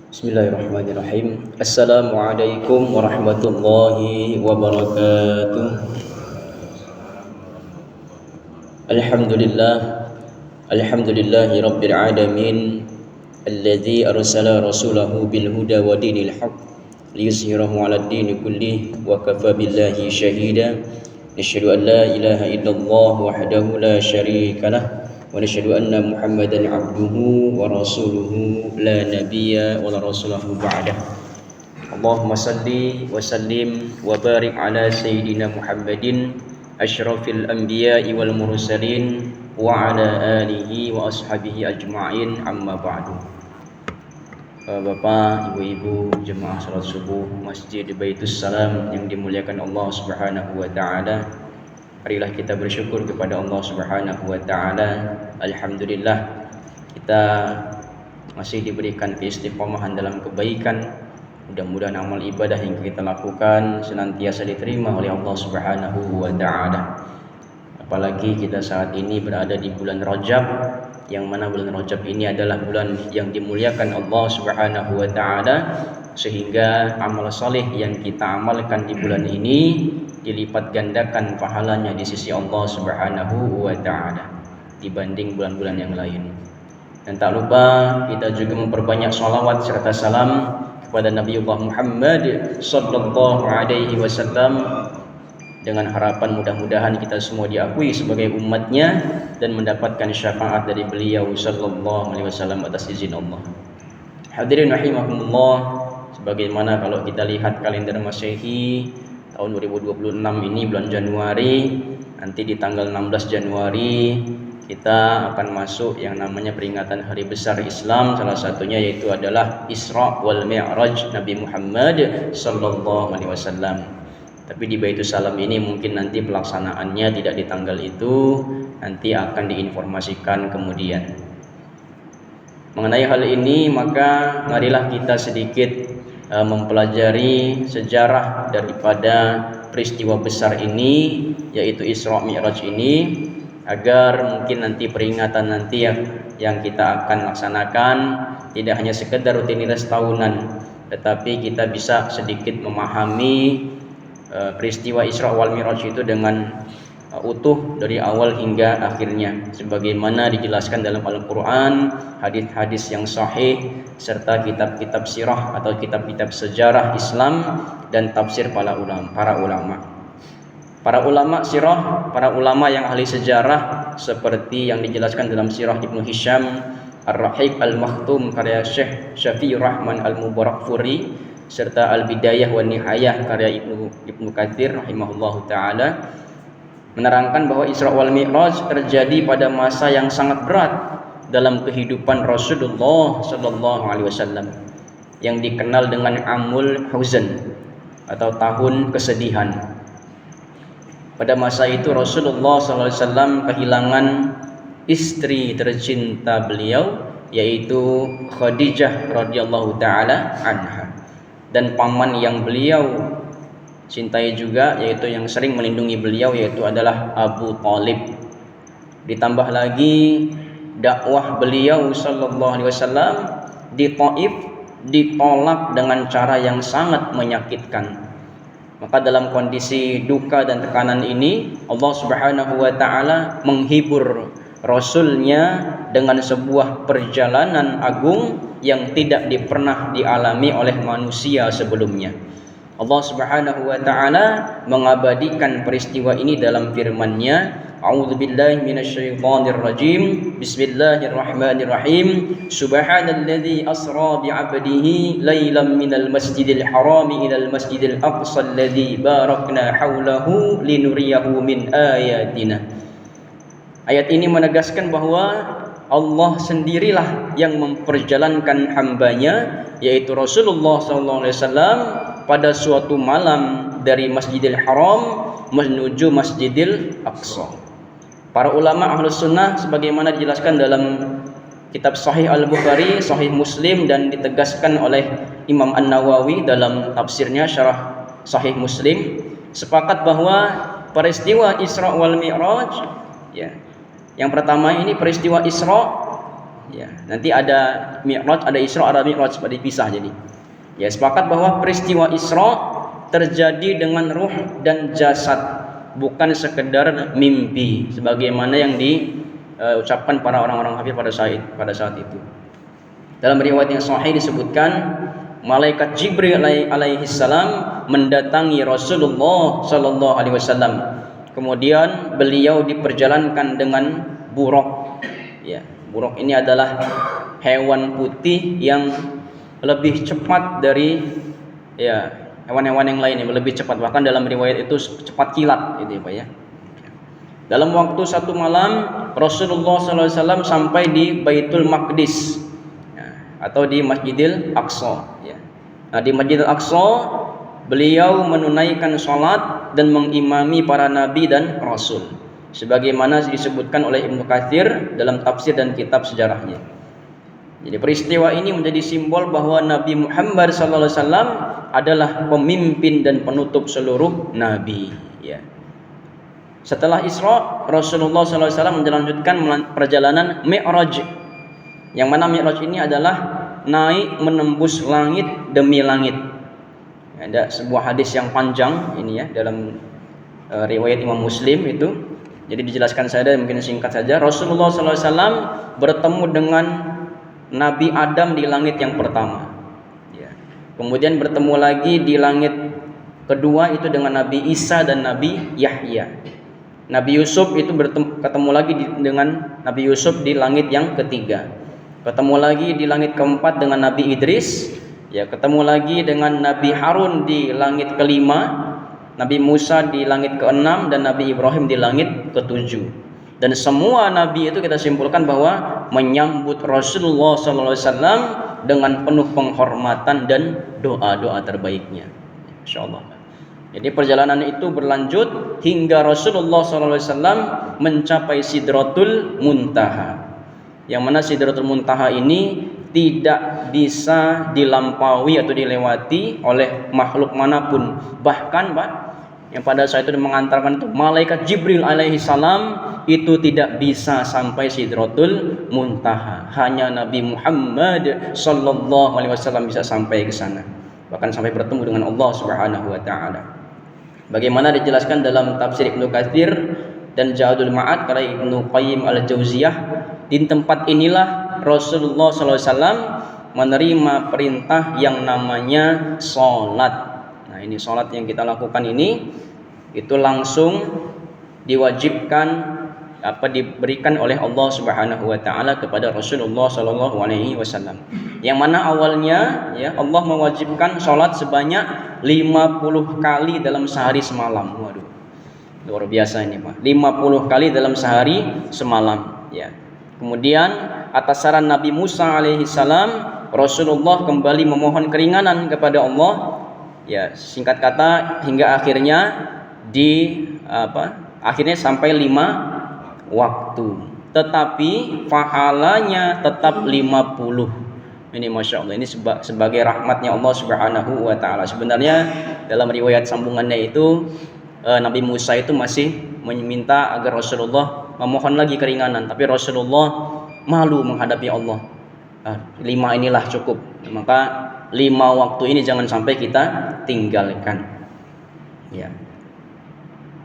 Bismillahirrahmanirrahim. Assalamualaikum warahmatullahi wabarakatuh. Alhamdulillah. Alhamdulillahi rabbil alamin. Alladzi arsala rasulahu bil huda wa dinil haqq liyuzhirahu 'alad dini kullih wa kafa billahi shahida. Nashhadu an la ilaha illallah wahdahu la syarika lah wa nashhadu anna Muhammadan 'abduhu wa rasuluhu la nabiyya wa la rasulahu ba'dah. Allahumma salli wa sallim wa barik ala sayyidina Muhammadin asyrafil anbiya'i wal mursalin wa ala alihi wa ashabihi ajma'in, amma ba'du. Bapak, ibu-ibu, jemaah salat subuh Masjid Baitus Salam yang dimuliakan Allah Subhanahu wa taala. Marilah kita bersyukur kepada Allah Subhanahu wa taala. Alhamdulillah kita masih diberikan keistiqomahan dalam kebaikan. Mudah-mudahan amal ibadah yang kita lakukan senantiasa diterima oleh Allah Subhanahu wa taala. Apalagi kita saat ini berada di bulan Rajab, yang mana bulan Rajab ini adalah bulan yang dimuliakan Allah Subhanahu wa taala, sehingga amal saleh yang kita amalkan di bulan ini dilipat gandakan pahalanya di sisi Allah Subhanahu wa taala dibanding bulan-bulan yang lain. Dan tak lupa kita juga memperbanyak sholawat serta salam kepada Nabiullah Muhammad sallallahu alaihi wasallam, dengan harapan mudah-mudahan kita semua diakui sebagai umatnya dan mendapatkan syafaat dari beliau sallallahu alaihi wasallam atas izin Allah. Hadirin rahimakumullah, sebagaimana kalau kita lihat kalender Masehi tahun 2026 ini bulan Januari, nanti di tanggal 16 Januari kita akan masuk yang namanya peringatan hari besar Islam. Salah satunya yaitu adalah Isra wal Mi'raj Nabi Muhammad sallallahu alaihi wasallam. Tapi di Baitus Salam ini mungkin nanti pelaksanaannya tidak di tanggal itu, nanti akan diinformasikan kemudian. Mengenai hal ini, maka marilah kita sedikit mempelajari sejarah daripada peristiwa besar ini, yaitu Isra Mi'raj ini, agar mungkin nanti peringatan nanti yang kita akan laksanakan tidak hanya sekedar rutinitas tahunan, tetapi kita bisa sedikit memahami peristiwa Isra wal Mi'raj itu dengan utuh dari awal hingga akhirnya, sebagaimana dijelaskan dalam Al-Quran, hadis-hadis yang sahih, serta kitab-kitab sirah atau kitab-kitab sejarah Islam dan tafsir para ulama. Para ulama sirah, para ulama yang ahli sejarah, seperti yang dijelaskan dalam sirah Ibnu Hisham Ar-Rahiq Al-Makhtum karya Syekh Syafi'ur Rahman Al-Mubarakfuri, serta Al-Bidayah wa Nihayah karya Ibnu Katsir rahimahullahu taala, menerangkan bahwa Isra wal Mi'raj terjadi pada masa yang sangat berat dalam kehidupan Rasulullah sallallahu alaihi wasallam, yang dikenal dengan Amul Huzn atau tahun kesedihan. Pada masa itu Rasulullah sallallahu alaihi wasallam kehilangan istri tercinta beliau, yaitu Khadijah radhiyallahu taala anha, dan paman yang beliau cintai juga, yaitu yang sering melindungi beliau, yaitu adalah Abu Thalib. Ditambah lagi dakwah beliau sallallahu alaihi wasallam di Taif ditolak dengan cara yang sangat menyakitkan. Maka dalam kondisi duka dan tekanan ini, Allah Subhanahu wa taala menghibur Rasulnya dengan sebuah perjalanan agung yang tidak pernah dialami oleh manusia sebelumnya. Allah Subhanahu wa taala mengabadikan peristiwa ini dalam firman-Nya, A'udzubillahi minasyaitonir rajim. Bismillahirrahmanirrahim. Subhanalladzi asra bi'abdihi lailan minal masjidil harami ilal masjidil aqsa alladzi barakna haulahu linuriyahu min ayatina. Ayat ini menegaskan bahwa Allah sendirilah yang memperjalankan hambanya, yaitu Rasulullah SAW, pada suatu malam dari Masjidil Haram menuju Masjidil Aqsa. Para ulama Ahlus Sunnah sebagaimana dijelaskan dalam kitab Sahih Al-Bukhari, Sahih Muslim, dan ditegaskan oleh Imam An-Nawawi dalam tafsirnya Syarah Sahih Muslim, sepakat bahwa peristiwa Isra wal Mi'raj, ya, yang pertama ini peristiwa Isra Ya, nanti ada Mi'raj, ada Isra, ada Mi'raj, pada dipisah jadi. Ya, sepakat bahwa peristiwa Isra terjadi dengan ruh dan jasad, bukan sekedar mimpi sebagaimana yang diucapkan para orang-orang kafir pada saat itu. Dalam riwayat yang sahih disebutkan malaikat Jibril alaihi salam mendatangi Rasulullah sallallahu alaihi wasallam. Kemudian beliau diperjalankan dengan buraq. Ya, buraq ini adalah hewan putih yang lebih cepat dari hewan-hewan yang lain, yang lebih cepat, bahkan dalam riwayat itu cepat kilat gitu ya Pak ya. Dalam waktu satu malam Rasulullah SAW sampai di Baitul Maqdis atau di Masjidil Aqsa ya. Nah, di Masjidil Aqsa beliau menunaikan sholat dan mengimami para nabi dan rasul sebagaimana disebutkan oleh Ibnu Katsir dalam tafsir dan kitab sejarahnya. Jadi peristiwa ini menjadi simbol bahwa Nabi Muhammad SAW adalah pemimpin dan penutup seluruh nabi ya. Setelah Isra, Rasulullah SAW melanjutkan perjalanan Mi'raj, yang mana Mi'raj ini adalah naik menembus langit demi langit. Ada sebuah hadis yang panjang ini ya dalam riwayat Imam Muslim itu. Jadi dijelaskan saja, mungkin singkat saja. Rasulullah SAW bertemu dengan Nabi Adam di langit yang pertama ya. Kemudian bertemu lagi di langit kedua itu dengan Nabi Isa dan Nabi Yahya. Nabi Yusuf itu ketemu lagi dengan Nabi Yusuf di langit yang ketiga. Ketemu lagi di langit keempat dengan Nabi Idris ya. Ketemu lagi dengan Nabi Harun di langit kelima, Nabi Musa di langit keenam, dan Nabi Ibrahim di langit ketujuh. Dan semua nabi itu kita simpulkan bahwa menyambut Rasulullah SAW dengan penuh penghormatan dan doa-doa terbaiknya, insyaallah. Jadi perjalanan itu berlanjut hingga Rasulullah SAW mencapai Sidratul Muntaha, yang mana Sidratul Muntaha ini tidak bisa dilampaui atau dilewati oleh makhluk manapun. Bahkan Pak, yang pada saat itu mengantarkan itu malaikat Jibril alaihi salam itu tidak bisa sampai Sidratul Muntaha. Hanya Nabi Muhammad sallallahu alaihi wasallam bisa sampai ke sana, bahkan sampai bertemu dengan Allah Subhanahu wa taala. Bagaimana dijelaskan dalam tafsir Ibnu Katsir dan Zadul Ma'ad karya Ibnu Qayyim Al-Jauziyah, di tempat inilah Rasulullah SAW menerima perintah yang namanya sholat. Nah, ini sholat yang kita lakukan ini itu langsung diwajibkan diberikan oleh Allah Subhanahu wa taala kepada Rasulullah sallallahu alaihi wasallam. Yang mana awalnya ya Allah mewajibkan sholat sebanyak 50 kali dalam sehari semalam. Waduh, luar biasa ini Pak. 50 kali dalam sehari semalam ya. Kemudian atas saran Nabi Musa alaihi salam, Rasulullah kembali memohon keringanan kepada Allah ya, singkat kata hingga akhirnya akhirnya sampai 5 waktu, tetapi pahalanya tetap 50. Ini Masya Allah, ini sebagai rahmatnya Allah Subhanahu wa ta'ala. Sebenarnya dalam riwayat sambungannya itu Nabi Musa itu masih meminta agar Rasulullah memohon lagi keringanan, tapi Rasulullah malu menghadapi Allah. 5 inilah cukup, maka 5 waktu ini jangan sampai kita tinggalkan ya.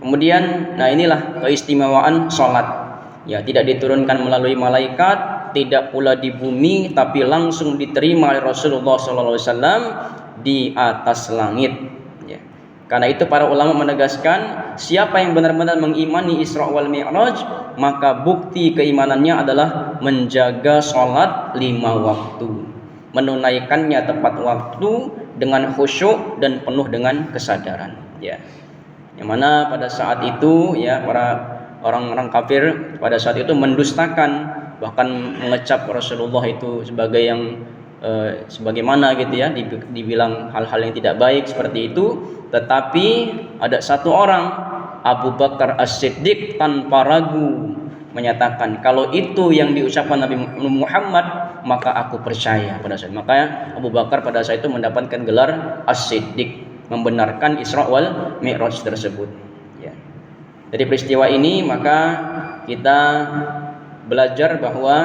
Kemudian, nah inilah keistimewaan sholat ya, tidak diturunkan melalui malaikat, tidak pula di bumi, tapi langsung diterima oleh Rasulullah SAW di atas langit ya. Karena itu para ulama menegaskan, siapa yang benar-benar mengimani Isra wal Mi'raj, maka bukti keimanannya adalah menjaga sholat 5 waktu, menunaikannya tepat waktu dengan khusyuk dan penuh dengan kesadaran ya. Yang mana pada saat itu ya para orang-orang kafir pada saat itu mendustakan, bahkan mengecap Rasulullah itu sebagai yang sebagaimana gitu ya, dibilang hal-hal yang tidak baik seperti itu. Tetapi ada satu orang, Abu Bakar As-Siddiq, tanpa ragu menyatakan kalau itu yang diucapkan Nabi Muhammad maka aku percaya pada saat. Maka Abu Bakar pada saat itu mendapatkan gelar As-Siddiq, membenarkan Isra wal Mi'raj tersebut ya. Dari peristiwa ini maka kita belajar bahwa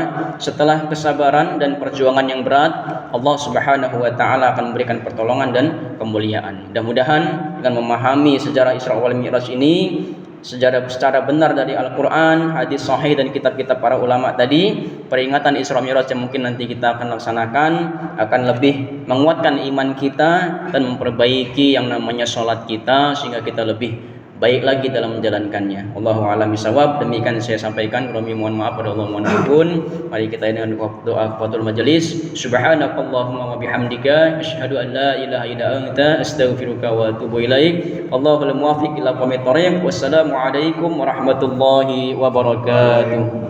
setelah kesabaran dan perjuangan yang berat, Allah Subhanahu wa taala akan memberikan pertolongan dan kemuliaan. Mudah-mudahan dengan memahami sejarah Isra wal Mi'raj ini secara benar dari Al-Quran, hadis sahih dan kitab-kitab para ulama tadi, peringatan Isra Mi'raj yang mungkin nanti kita akan laksanakan akan lebih menguatkan iman kita dan memperbaiki yang namanya sholat kita sehingga kita lebih baik lagi dalam menjalankannya. Allahu a'lam bishawab. Demikian saya sampaikan. Kami mohon maaf pada Allah, mohon ampun. Mari kita dengan doa kafatul majelis. Subhanakallahumma wa bihamdika asyhadu an la ilaha illa anta astaghfiruka wa atubu ilaik. Allahul muwaffiq ila aqwamit thoriq. Wassalamu alaikum warahmatullahi wabarakatuh.